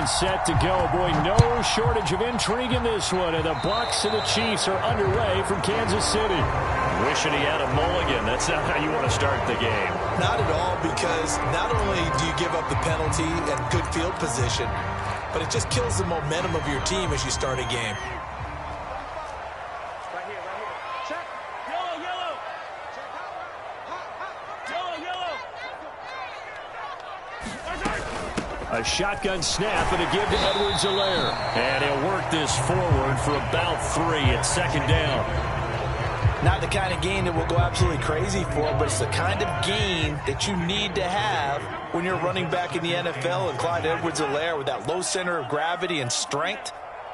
and set to go. Boy, no shortage of intrigue in this one. And the Bucs and the Chiefs are underway from Kansas City. Wishing he had a mulligan. That's not how you want to start the game. Not at all, because not only do you give up the penalty and good field position, but it just kills the momentum of your team as you start a game. Right here. Check. Yellow. Check out. Yellow. A shotgun snap and a give to Edwards-Helaire. And he'll work this forward for about 3 at second down. Not the kind of gain that we'll go absolutely crazy for, but it's the kind of gain that you need to have when you're running back in the NFL. And Clyde Edwards-Helaire, with that low center of gravity and strength,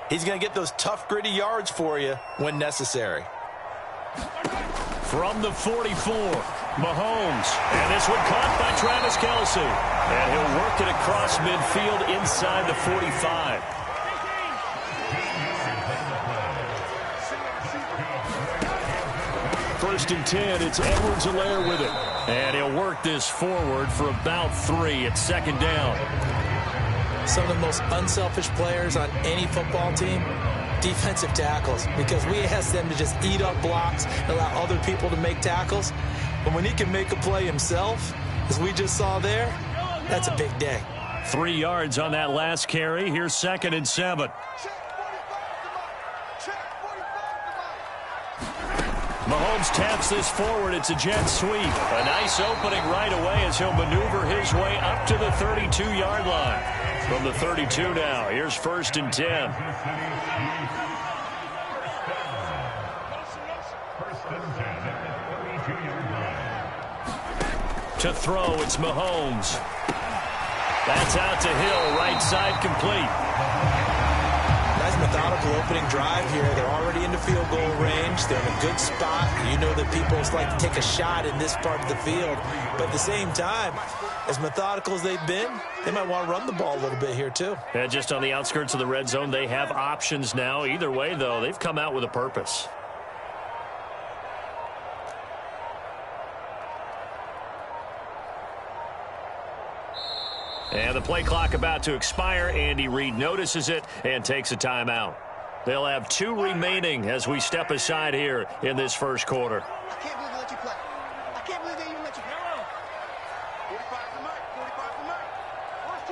he's going to get those tough, gritty yards for you when necessary. From the 44, Mahomes. And this one caught by Travis Kelce. And he'll work it across midfield inside the 45. First and 10, it's Edwards-Helaire with it. And he'll work this forward for about 3 at second down. Some of the most unselfish players on any football team, defensive tackles, because we ask them to just eat up blocks and allow other people to make tackles. But when he can make a play himself, as we just saw there, that's a big day. 3 yards on that last carry. Here's 2nd and 7. Mahomes taps this forward. It's a jet sweep. A nice opening right away as he'll maneuver his way up to the 32-yard line. From the 32 now, here's 1st and 10. To throw, it's Mahomes. That's out to Hill, right side complete. Nice methodical opening drive here. They're already into field goal range. They're in a good spot. You know that people like to take a shot in this part of the field. But at the same time, as methodical as they've been, they might want to run the ball a little bit here too. And just on the outskirts of the red zone, they have options now. Either way, though, they've come out with a purpose. And the play clock about to expire. Andy Reid notices it and takes a timeout. They'll have 2 remaining as we step aside here in this first quarter. I can't believe they let you play. I can't believe they even let you play. 45 for Mike. 45 for Mike. Watch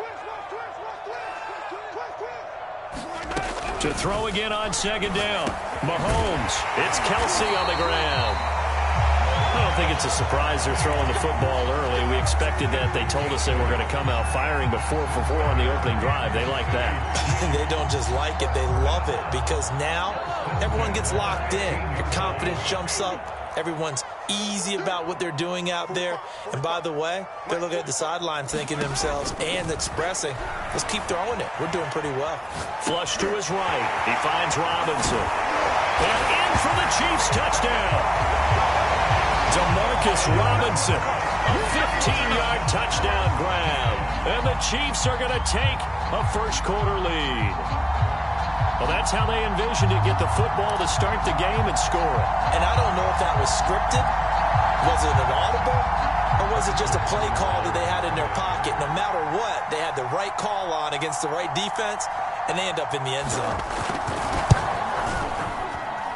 twist. To throw again on 2nd down. Mahomes. It's Kelce on the ground. I don't think it's a surprise they're throwing the football early. We expected that. They told us they were going to come out firing, but 4 for 4 on the opening drive. They like that. They don't just like it, they love it, because now everyone gets locked in. Your confidence jumps up. Everyone's easy about what they're doing out there. And by the way, they're looking at the sideline thinking to themselves and expressing, let's keep throwing it. We're doing pretty well. Flush to his right. He finds Robinson. And in for the Chiefs touchdown. Demarcus Robinson, a 15-yard touchdown grab. And the Chiefs are going to take a first-quarter lead. Well, that's how they envisioned it, get the football to start the game and score it. And I don't know if that was scripted, was it an audible, or was it just a play call that they had in their pocket? No matter what, they had the right call on against the right defense, and they end up in the end zone.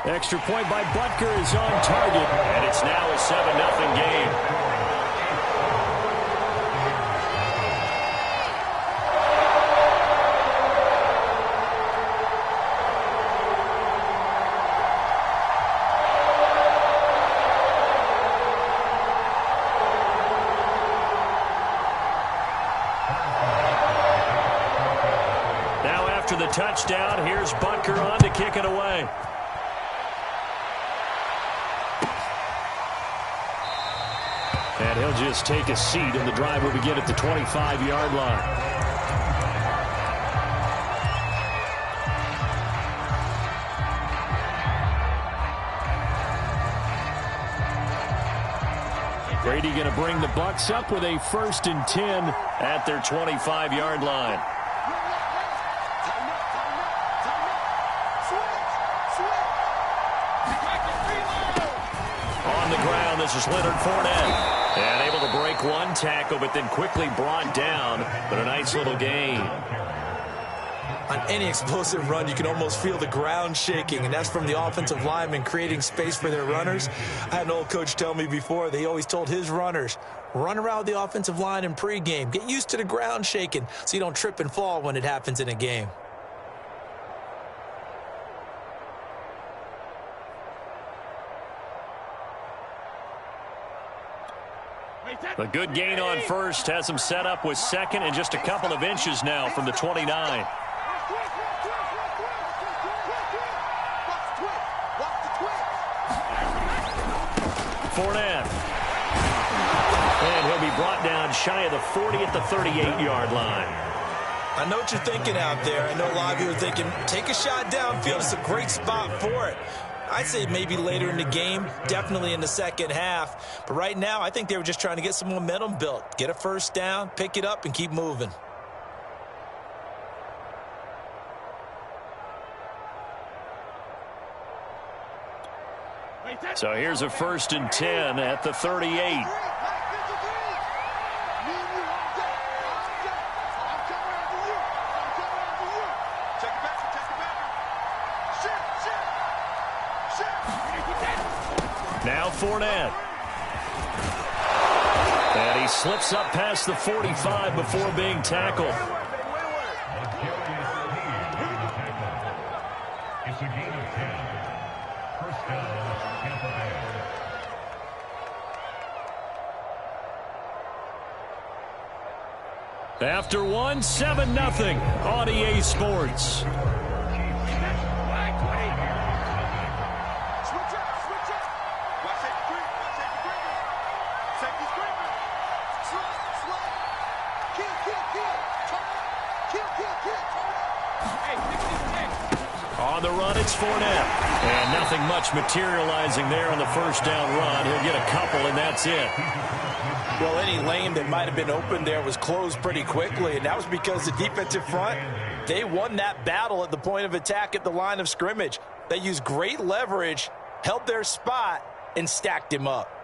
Extra point by Butker is on target, and it's now a 7-0 game. Now after the touchdown, here's Butker on to kick it away. And he'll just take a seat, and the drive will begin at the 25-yard line. Brady going to bring the Bucs up with a 1st and 10 at their 25-yard line. On the ground, this is Leonard Fournette. And able to break one tackle, but then quickly brought down. But a nice little gain. any explosive run, you can almost feel the ground shaking, and that's from the offensive linemen creating space for their runners. I had an old coach tell me before, they always told his runners, run around the offensive line in pregame. Get used to the ground shaking so you don't trip and fall when it happens in a game. A good gain on first has him set up with second and just a couple of inches now from the 29. Fournette. And he'll be brought down shy of the 40 at the 38-yard line. I know what you're thinking out there. I know a lot of you are thinking, take a shot downfield. It's a great spot for it. I'd say maybe later in the game, definitely in the second half. But right now, I think they were just trying to get some momentum built. Get a first down, pick it up, and keep moving. So here's a 1st and 10 at the 38. Now Fournette. And he slips up past the 45 before being tackled. It's a gain of 10. First down, Tampa Bay. After one, 7-0 on EA Sports. On the run, it's Fournette. And nothing much materializing there on the first down run. He'll get a couple, and that's it. Well, any lane that might have been open there was closed pretty quickly, and that was because the defensive front, they won that battle at the point of attack at the line of scrimmage. They used great leverage, held their spot, and stacked him up.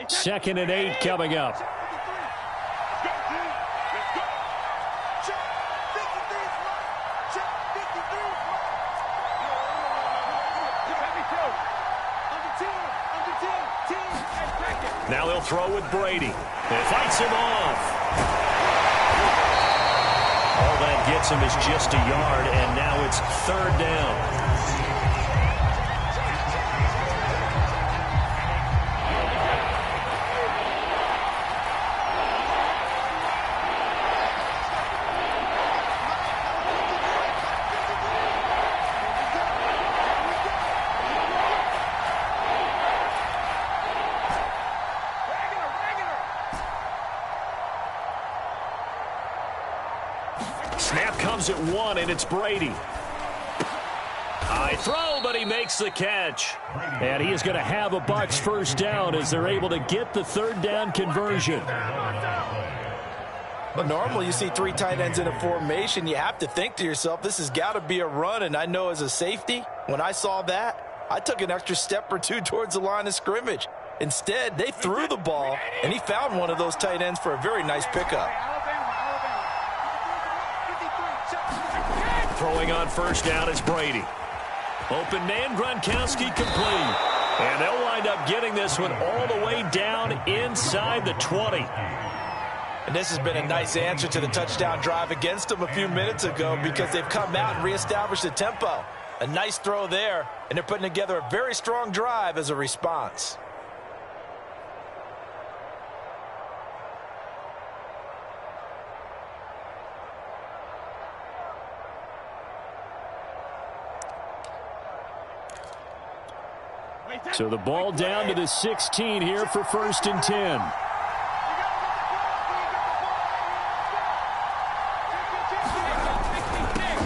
Second and 8 coming up. Now they'll throw with Brady. It fights him off. All that gets him is just a yard, and now it's 3rd down. Snap comes at 1, and it's Brady. High throw, but he makes the catch. And he is going to have a Bucs first down as they're able to get the 3rd down conversion. But normally you see 3 tight ends in a formation. You have to think to yourself, this has got to be a run. And I know as a safety, when I saw that, I took an extra step or 2 towards the line of scrimmage. Instead, they threw the ball, and he found one of those tight ends for a very nice pickup. Throwing on first down is Brady. Open man, Gronkowski complete. And they'll wind up getting this one all the way down inside the 20. And this has been a nice answer to the touchdown drive against them a few minutes ago because they've come out and reestablished the tempo. A nice throw there, and they're putting together a very strong drive as a response. So the ball down to the 16 here for 1st and 10.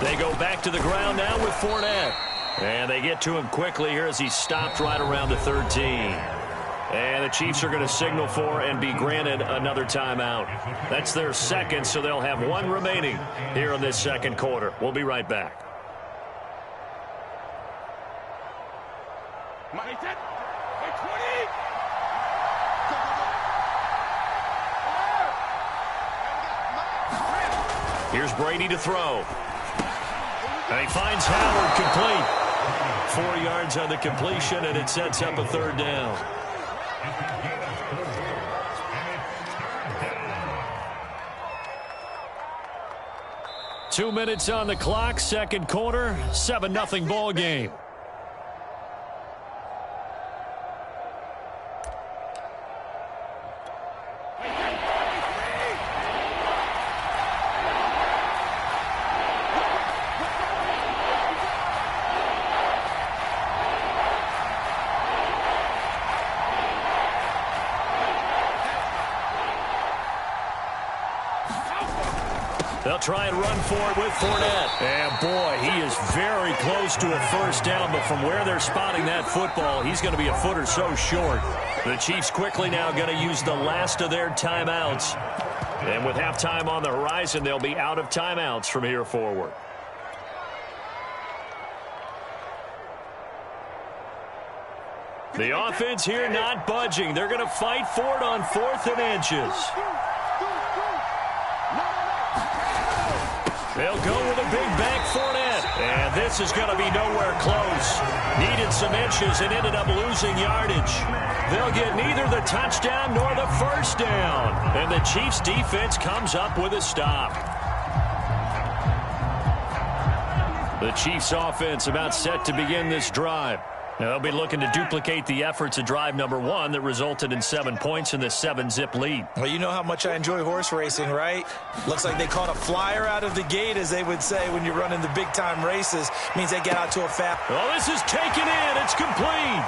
They go back to the ground now with Fournette. And they get to him quickly here as he stopped right around the 13. And the Chiefs are going to signal for and be granted another timeout. That's their second, so they'll have 1 remaining here in this second quarter. We'll be right back. Here's Brady to throw. And he finds Howard complete. 4 yards on the completion, and it sets up a third down. Two minutes on the clock, second quarter, 7-0 ball game. They'll try and run for it with Fournette. And, boy, he is very close to a first down, but from where they're spotting that football, he's going to be a foot or so short. The Chiefs quickly now going to use the last of their timeouts. And with halftime on the horizon, they'll be out of timeouts from here forward. The offense here not budging. They're going to fight for it on 4th and inches. They'll go with a big back Fournette. And this is going to be nowhere close. Needed some inches and ended up losing yardage. They'll get neither the touchdown nor the first down. And the Chiefs defense comes up with a stop. The Chiefs offense about set to begin this drive. Now, they'll be looking to duplicate the efforts of drive number 1 that resulted in 7 points in the 7-zip lead. Well, you know how much I enjoy horse racing, right? Looks like they caught a flyer out of the gate, as they would say when you're running the big-time races. Means they get out to a fast. Well, this is taken in. It's complete.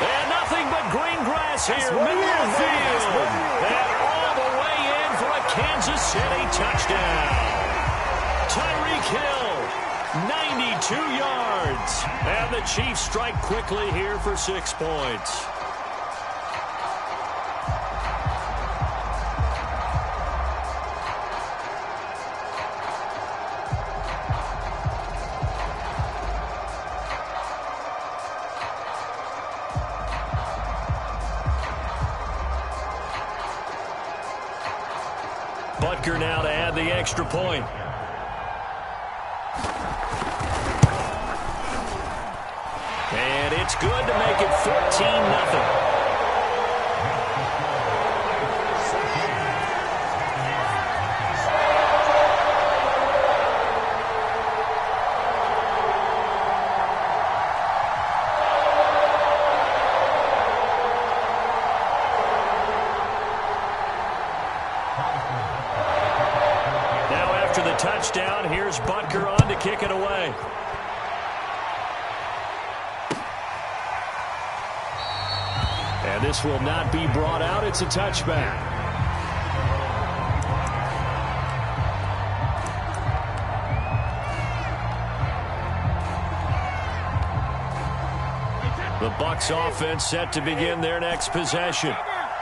And nothing but green grass here, middle of the field. And all the way in for a Kansas City touchdown. Tyreek Hill, 92 yards. And the Chiefs strike quickly here for 6 points. Butker now to add the extra point. And it's good to make it 14-0. Now after the touchdown, here's Butker on to kick it away. And this will not be brought out. It's a touchback. The Bucs offense set to begin their next possession.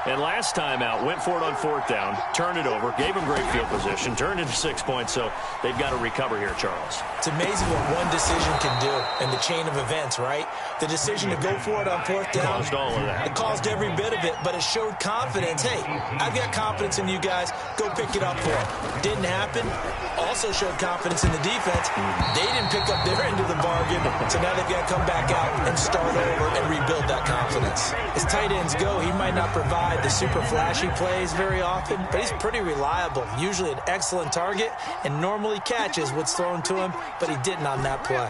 And last time out, went for it on 4th down, turned it over, gave them great field position, turned into 6 points, so they've got to recover here, Charles. It's amazing what one decision can do in the chain of events, right? The decision to go for it on 4th down. Caused all of that. It caused every bit of it, but it showed confidence. Hey, I've got confidence in you guys. Go pick it up for it. Didn't happen. Also showed confidence in the defense. They didn't pick up their end of the bargain, so now they've got to come back out and start over and rebuild that confidence. As tight ends go, he might not provide the super flashy plays very often, but he's pretty reliable. Usually an excellent target and normally catches what's thrown to him, but he didn't on that play.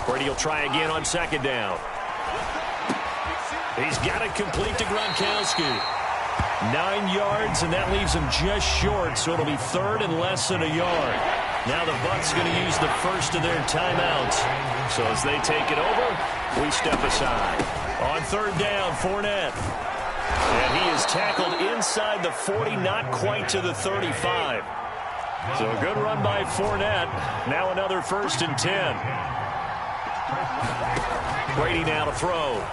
Brady will try again on 2nd down. He's got it complete to Gronkowski. 9 yards, and that leaves him just short, so it'll be 3rd and less than a yard. Now the Bucs going to use the first of their timeouts. So as they take it over, we step aside. On 3rd down, Fournette. And he is tackled inside the 40, not quite to the 35. So a good run by Fournette. Now another 1st and 10. Brady now to throw.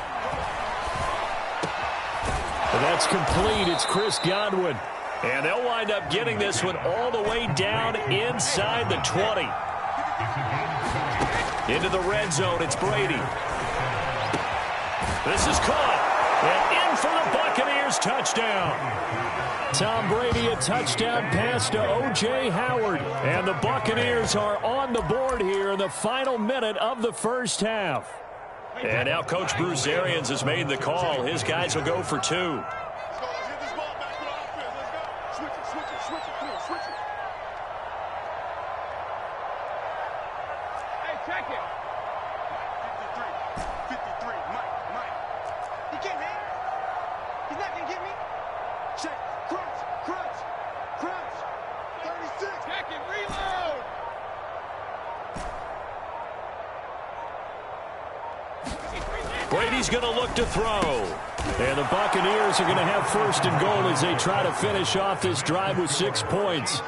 And that's complete. It's Chris Godwin. And they'll wind up getting this one all the way down inside the 20. Into the red zone, it's Brady. This is caught. And in for the Buccaneers touchdown. Tom Brady, a touchdown pass to O.J. Howard. And the Buccaneers are on the board here in the final minute of the first half. And now Coach Bruce Arians has made the call. His guys will go for 2. Brady's going to look to throw. And the Buccaneers are going to have first and goal as they try to finish off this drive with 6 points.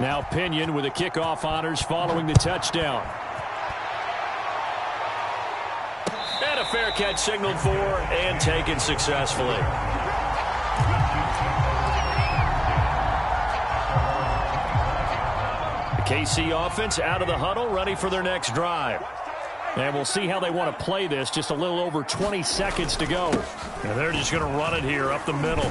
Now Pinion with the kickoff honors following the touchdown. And a fair catch signaled for and taken successfully. The KC offense out of the huddle, ready for their next drive. And we'll see how they want to play this. Just a little over 20 seconds to go. And they're just going to run it here up the middle.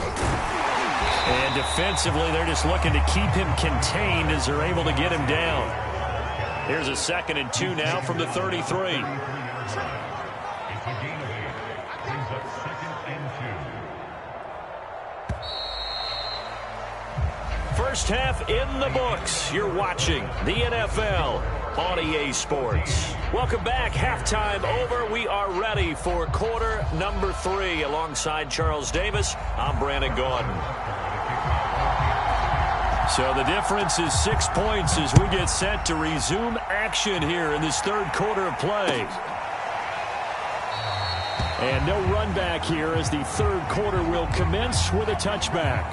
And defensively, they're just looking to keep him contained as they're able to get him down. Here's a 2nd and 2 now from the 33. First half in the books. You're watching the NFL on EA Sports. Welcome back. Halftime over. We are ready for quarter number 3. Alongside Charles Davis, I'm Brandon Gordon. So the difference is 6 points as we get set to resume action here in this third quarter of play. And no run back here as the third quarter will commence with a touchback.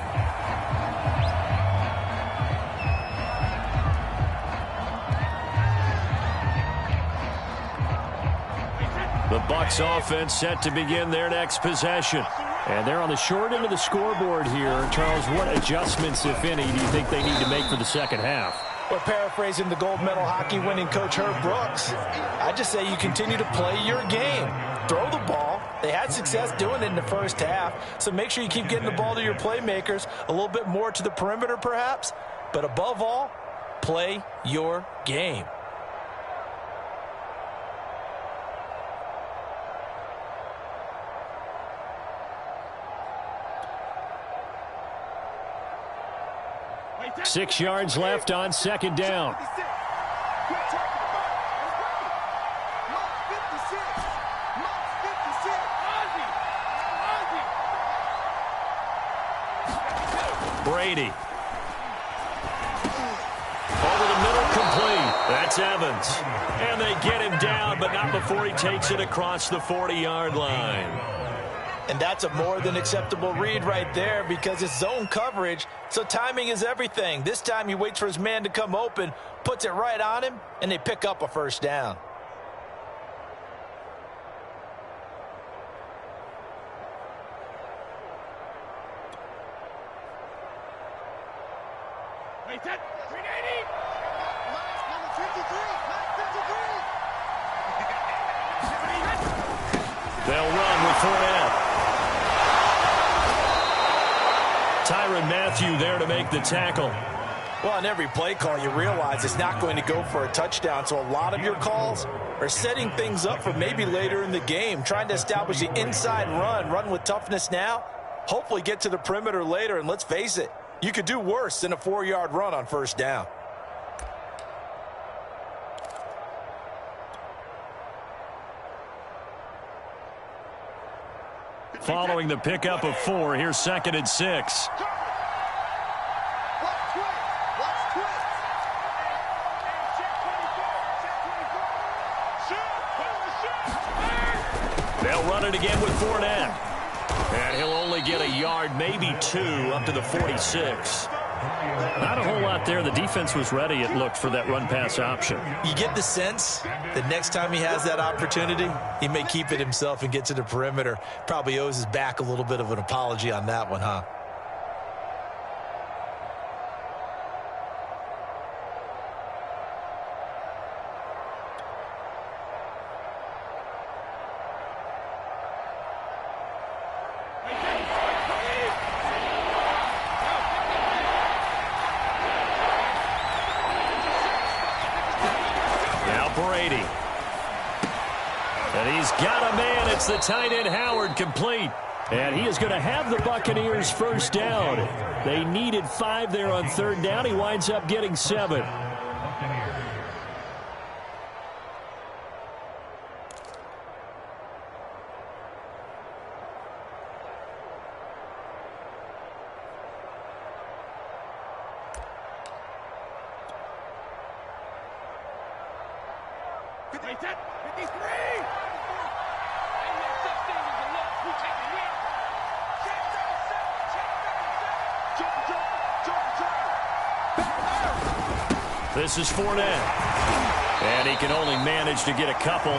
The Bucs offense set to begin their next possession. And they're on the short end of the scoreboard here. Charles, what adjustments, if any, do you think they need to make for the second half? Well, paraphrasing the gold medal hockey winning coach Herb Brooks, I just say you continue to play your game. Throw the ball. They had success doing it in the first half, so make sure you keep getting the ball to your playmakers, a little bit more to the perimeter perhaps, but above all, play your game. Six yards left on second down. Brady. Over the middle, complete. That's Evans. And they get him down, but not before he takes it across the 40-yard line. And that's a more than acceptable read right there because it's zone coverage, so timing is everything. This time he waits for his man to come open, puts it right on him, and they pick up a first down. They'll run with Fournette. Tyrann Mathieu there to make the tackle. Well, on every play call, you realize it's not going to go for a touchdown, so a lot of your calls are setting things up for maybe later in the game, trying to establish the inside run with toughness now, hopefully get to the perimeter later, and let's face it, you could do worse than a 4-yard run on first down. Following the pickup of 4, here's 2nd and 6. They'll run it again with Fournette. And he'll only get a yard, maybe 2, up to the 46. Not a whole lot there. The defense was ready, it looked, for that run-pass option. You get the sense that next time he has that opportunity, he may keep it himself and get to the perimeter. Probably owes his back a little bit of an apology on that one, huh? It's the tight end Howard, complete. And he is going to have the Buccaneers first down. They needed 5 there on third down. He winds up getting 7. This is Fournette. And he can only manage to get a couple.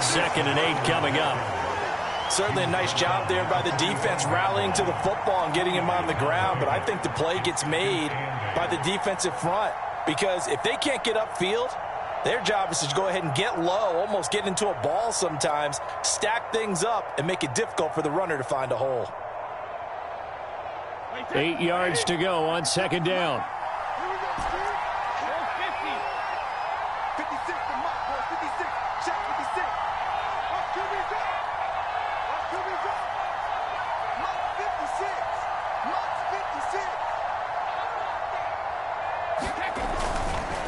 2nd and 8 coming up. Certainly a nice job there by the defense rallying to the football and getting him on the ground. But I think the play gets made by the defensive front. Because if they can't get upfield, their job is to go ahead and get low, almost get into a ball sometimes, stack things up, and make it difficult for the runner to find a hole. 8 yards to go on 2nd down.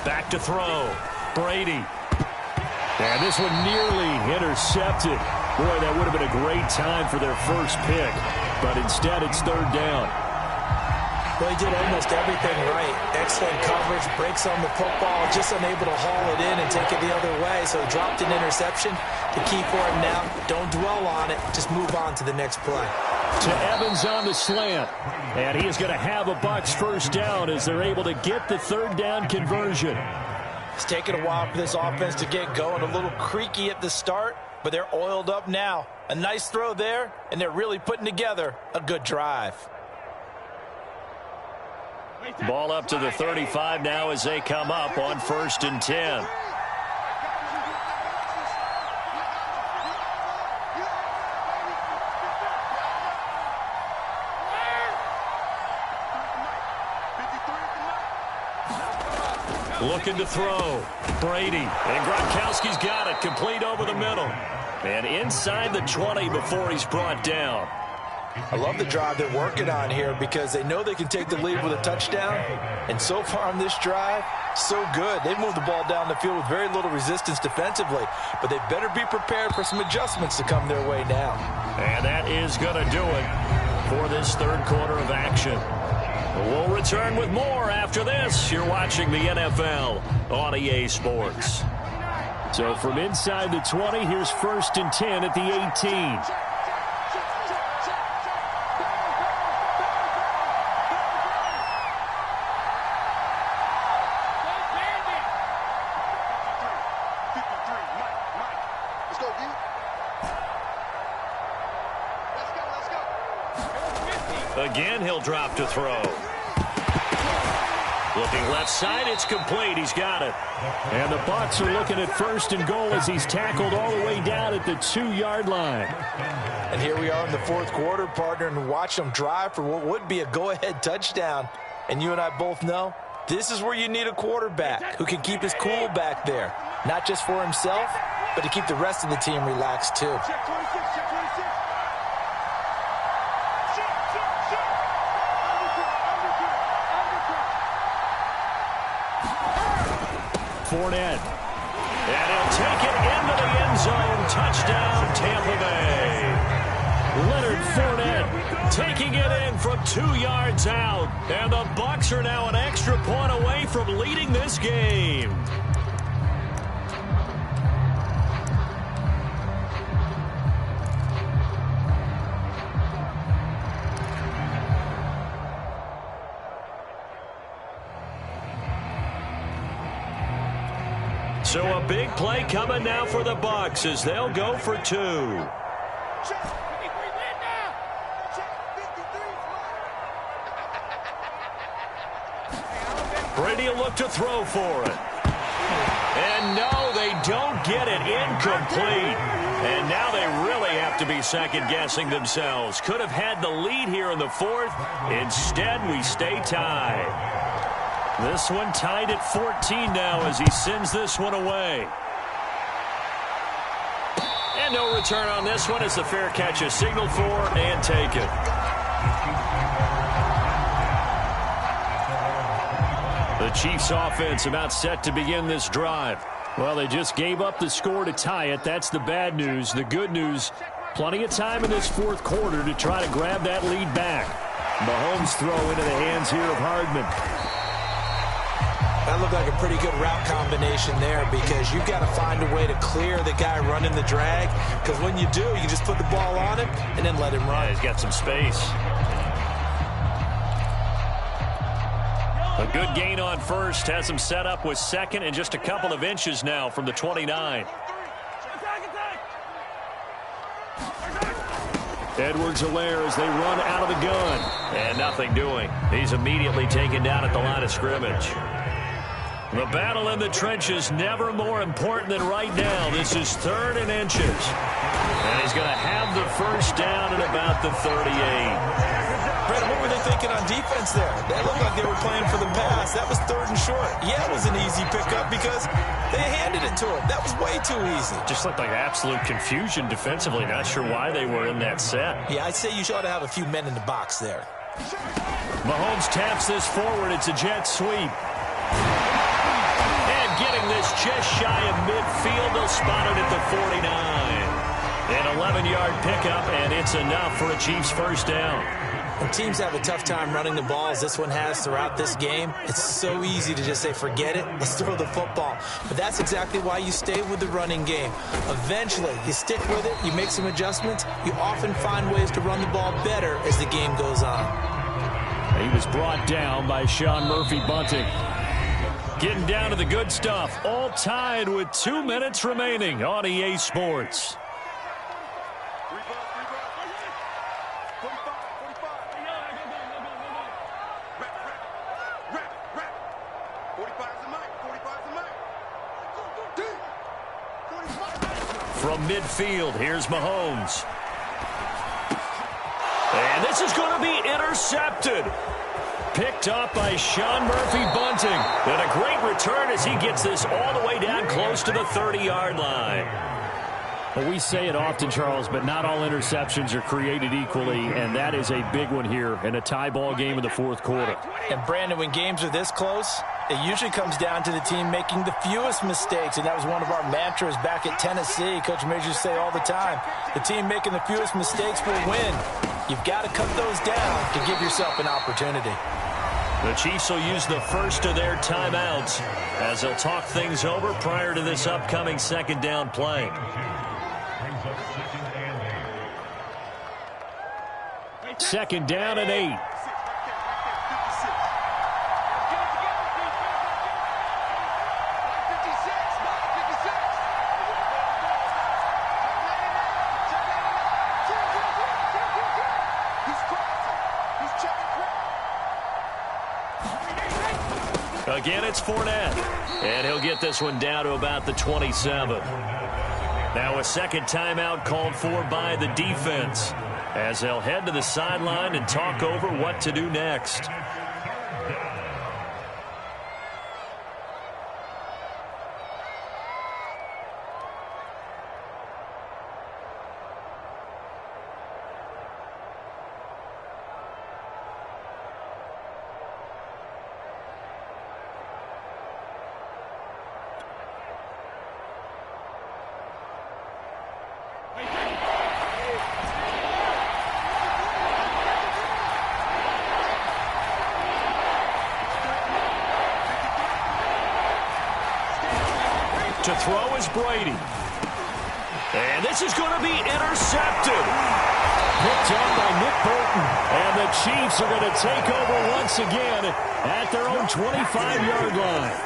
Back to throw. Brady. And this one nearly intercepted. Boy, that would have been a great time for their first pick. But instead, it's 3rd down. Well, he did almost everything right. Excellent coverage, breaks on the football, just unable to haul it in and take it the other way. So he dropped an interception. The key for him now, don't dwell on it. Just move on to the next play. To Evans on the slant. And he is going to have a Bucs first down as they're able to get the 3rd down conversion. It's taken a while for this offense to get going. A little creaky at the start, but they're oiled up now. A nice throw there, and they're really putting together a good drive. Ball up to the 35 now as they come up on 1st and 10. Looking to throw. Brady. And Gronkowski's got it. Complete over the middle. And inside the 20 before he's brought down. I love the drive they're working on here because they know they can take the lead with a touchdown. And so far on this drive, so good. They've moved the ball down the field with very little resistance defensively. But they better be prepared for some adjustments to come their way now. And that is going to do it for this 3rd quarter of action. We'll return with more after this. You're watching the NFL on EA Sports. So from inside the 20, here's 1st and 10 at the 18. Again, he'll drop to throw. Looking left side, it's complete. He's got it. And the Bucs are looking at 1st and goal as he's tackled all the way down at the 2-yard line. And here we are in the 4th quarter, partner, and watch them drive for what would be a go-ahead touchdown. And you and I both know this is where you need a quarterback who can keep his cool back there. Not just for himself, but to keep the rest of the team relaxed too. Fournette. And he'll take it into the end zone. Touchdown, Tampa Bay. Leonard Fournette taking it in from 2 yards out. And the Bucs are now an extra point away from leading this game. So a big play coming now for the Bucs as they'll go for 2. Brady will look to throw for it. And no, they don't get it. Incomplete. And now they really have to be second-guessing themselves. Could have had the lead here in the 4th. Instead, we stay tied. This one tied at 14 now as he sends this one away. And no return on this one as the fair catch is signaled for and taken. The Chiefs offense about set to begin this drive. Well, they just gave up the score to tie it. That's the bad news. The good news, plenty of time in this 4th quarter to try to grab that lead back. Mahomes throw into the hands here of Hardman. That looked like a pretty good route combination there because you've got to find a way to clear the guy running the drag, because when you do, you just put the ball on him and then let him run. Yeah, he's got some space. A good gain on first, has him set up with second and just a couple of inches now from the 29. Edwards-Helaire as they run out of the gun. And nothing doing. He's immediately taken down at the line of scrimmage. The battle in the trenches never more important than right now. This is 3rd and inches. And he's going to have the first down at about the 38. Brandon, what were they thinking on defense there? They looked like they were playing for the pass. That was 3rd and short. Yeah, it was an easy pickup because they handed it to him. That was way too easy. Just looked like absolute confusion defensively. Not sure why they were in that set. Yeah, I'd say you ought to have a few men in the box there. Mahomes taps this forward. It's a jet sweep. And getting this just shy of midfield. They'll spot it at the 49. An 11-yard pickup, and it's enough for a Chiefs first down. When teams have a tough time running the ball, as this one has throughout this game, it's so easy to just say, forget it, let's throw the football. But that's exactly why you stay with the running game. Eventually, you stick with it, you make some adjustments, you often find ways to run the ball better as the game goes on. He was brought down by Sean Murphy-Bunting. Getting down to the good stuff, all tied with 2 minutes remaining on EA Sports. From midfield, here's Mahomes. And this is going to be intercepted. Picked up by Sean Murphy-Bunting. And a great return as he gets this all the way down close to the 30-yard line. Well, we say it often, Charles, but not all interceptions are created equally, and that is a big one here in a tie ball game in the 4th quarter. And, Brandon, when games are this close, it usually comes down to the team making the fewest mistakes, and that was one of our mantras back at Tennessee. Coach Majors say all the time, the team making the fewest mistakes will win. You've got to cut those down to give yourself an opportunity. The Chiefs will use the first of their timeouts as they'll talk things over prior to this upcoming second down play. Second down and 8. Again, it's Fournette. And he'll get this one down to about the 27. Now a second timeout called for by the defense as they'll head to the sideline and talk over what to do next. To throw is Brady. And this is going to be intercepted. Picked up by Nick Bolton. And the Chiefs are going to take over once again at their own 25-yard line.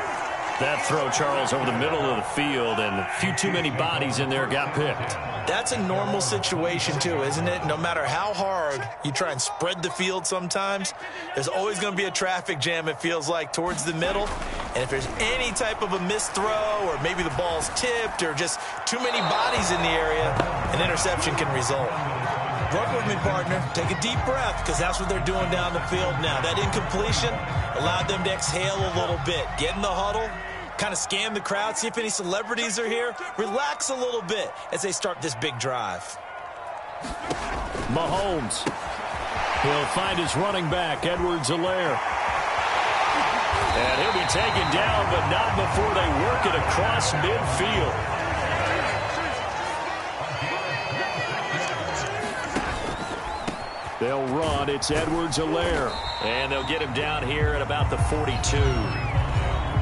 That throw, Charles, over the middle of the field, and a few too many bodies in there got picked. That's a normal situation, too, isn't it? No matter how hard you try and spread the field sometimes, there's always going to be a traffic jam, it feels like, towards the middle. And if there's any type of a missed throw or maybe the ball's tipped or just too many bodies in the area, an interception can result. Work with me, partner. Take a deep breath, because that's what they're doing down the field now. That incompletion allowed them to exhale a little bit. Get in the huddle, kind of scan the crowd, see if any celebrities are here. Relax a little bit as they start this big drive. Mahomes. He'll find his running back, Edwards-Helaire. And he'll be taken down, but not before they work it across midfield. They'll run. It's Edwards-Helaire. And they'll get him down here at about the 42.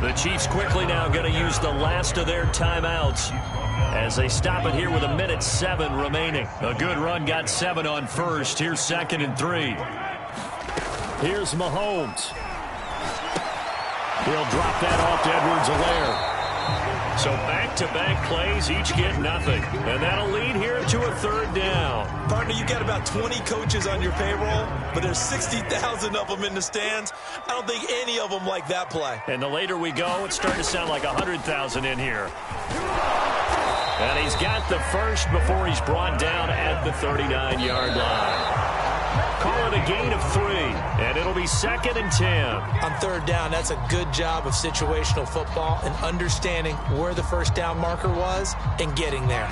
The Chiefs quickly now going to use the last of their timeouts as they stop it here with 1:07 remaining. A good run got 7 on first. Here's 2nd and 3. Here's Mahomes. He'll drop that off to Edwards-Helaire. So back-to-back plays, each get nothing. And that'll lead here to a 3rd down. Partner, you got about 20 coaches on your payroll, but there's 60,000 of them in the stands. I don't think any of them like that play. And the later we go, it's starting to sound like 100,000 in here. And he's got the first before he's brought down at the 39-yard line. Call it a gain of 3, and it'll be 2nd and 10. On 3rd down, that's a good job of situational football and understanding where the first down marker was and getting there.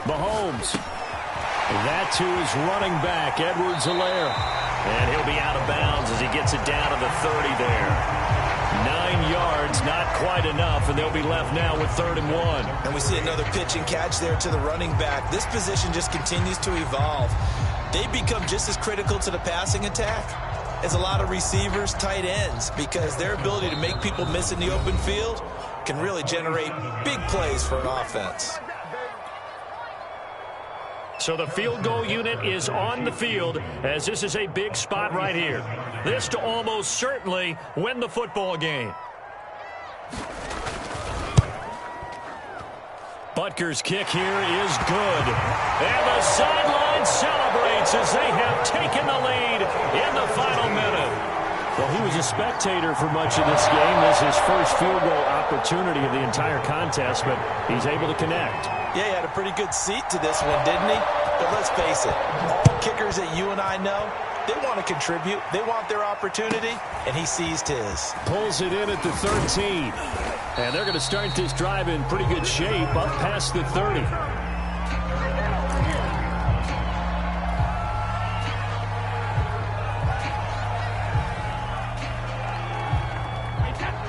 Mahomes. That to his running back, Edwards-Helaire. And he'll be out of bounds as he gets it down to the 30 there. 9 yards, not quite enough, and they'll be left now with 3rd and 1. And we see another pitch and catch there to the running back. This position just continues to evolve. They become just as critical to the passing attack as a lot of receivers, tight ends, because their ability to make people miss in the open field can really generate big plays for an offense. So the field goal unit is on the field as this is a big spot right here. This to almost certainly win the football game. Butker's kick here is good. And the sideline celebrates as they have taken the lead in the final minute. Well, he was a spectator for much of this game. This is his first field goal opportunity of the entire contest, but he's able to connect. Yeah, he had a pretty good seat to this one, didn't he? But let's face it, all kickers that you and I know, they want to contribute. They want their opportunity, and he seized his. Pulls it in at the 13. And they're going to start this drive in pretty good shape up past the 30.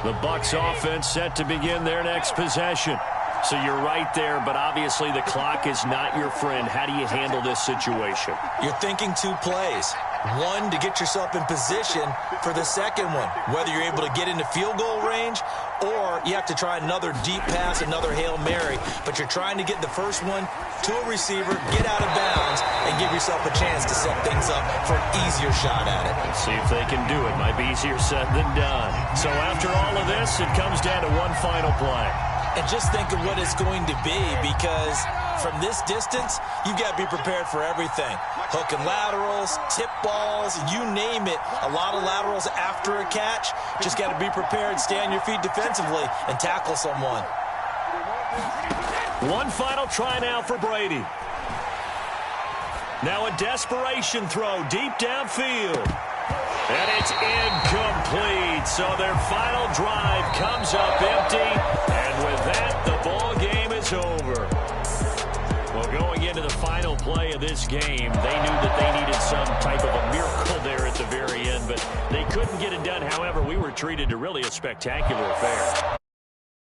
The Bucs offense set to begin their next possession. So you're right there, but obviously the clock is not your friend. How do you handle this situation? You're thinking 2 plays. One, to get yourself in position for the second one, whether you're able to get into field goal range or you have to try another deep pass, another Hail Mary. But you're trying to get the first one to a receiver, get out of bounds, and give yourself a chance to set things up for an easier shot at it. Let's see if they can do it. Might be easier said than done. So after all of this, it comes down to one final play. And just think of what it's going to be, because from this distance, you've got to be prepared for everything. Hook and laterals, tip balls, you name it. A lot of laterals after a catch. Just got to be prepared, stay on your feet defensively, and tackle someone. One final try now for Brady. Now a desperation throw deep downfield. And it's incomplete. So their final drive comes up empty. And with that, the ball game is over. Well, going into the final play of this game, they knew that they needed some type of a miracle there at the very end, but they couldn't get it done. However, we were treated to really a spectacular affair.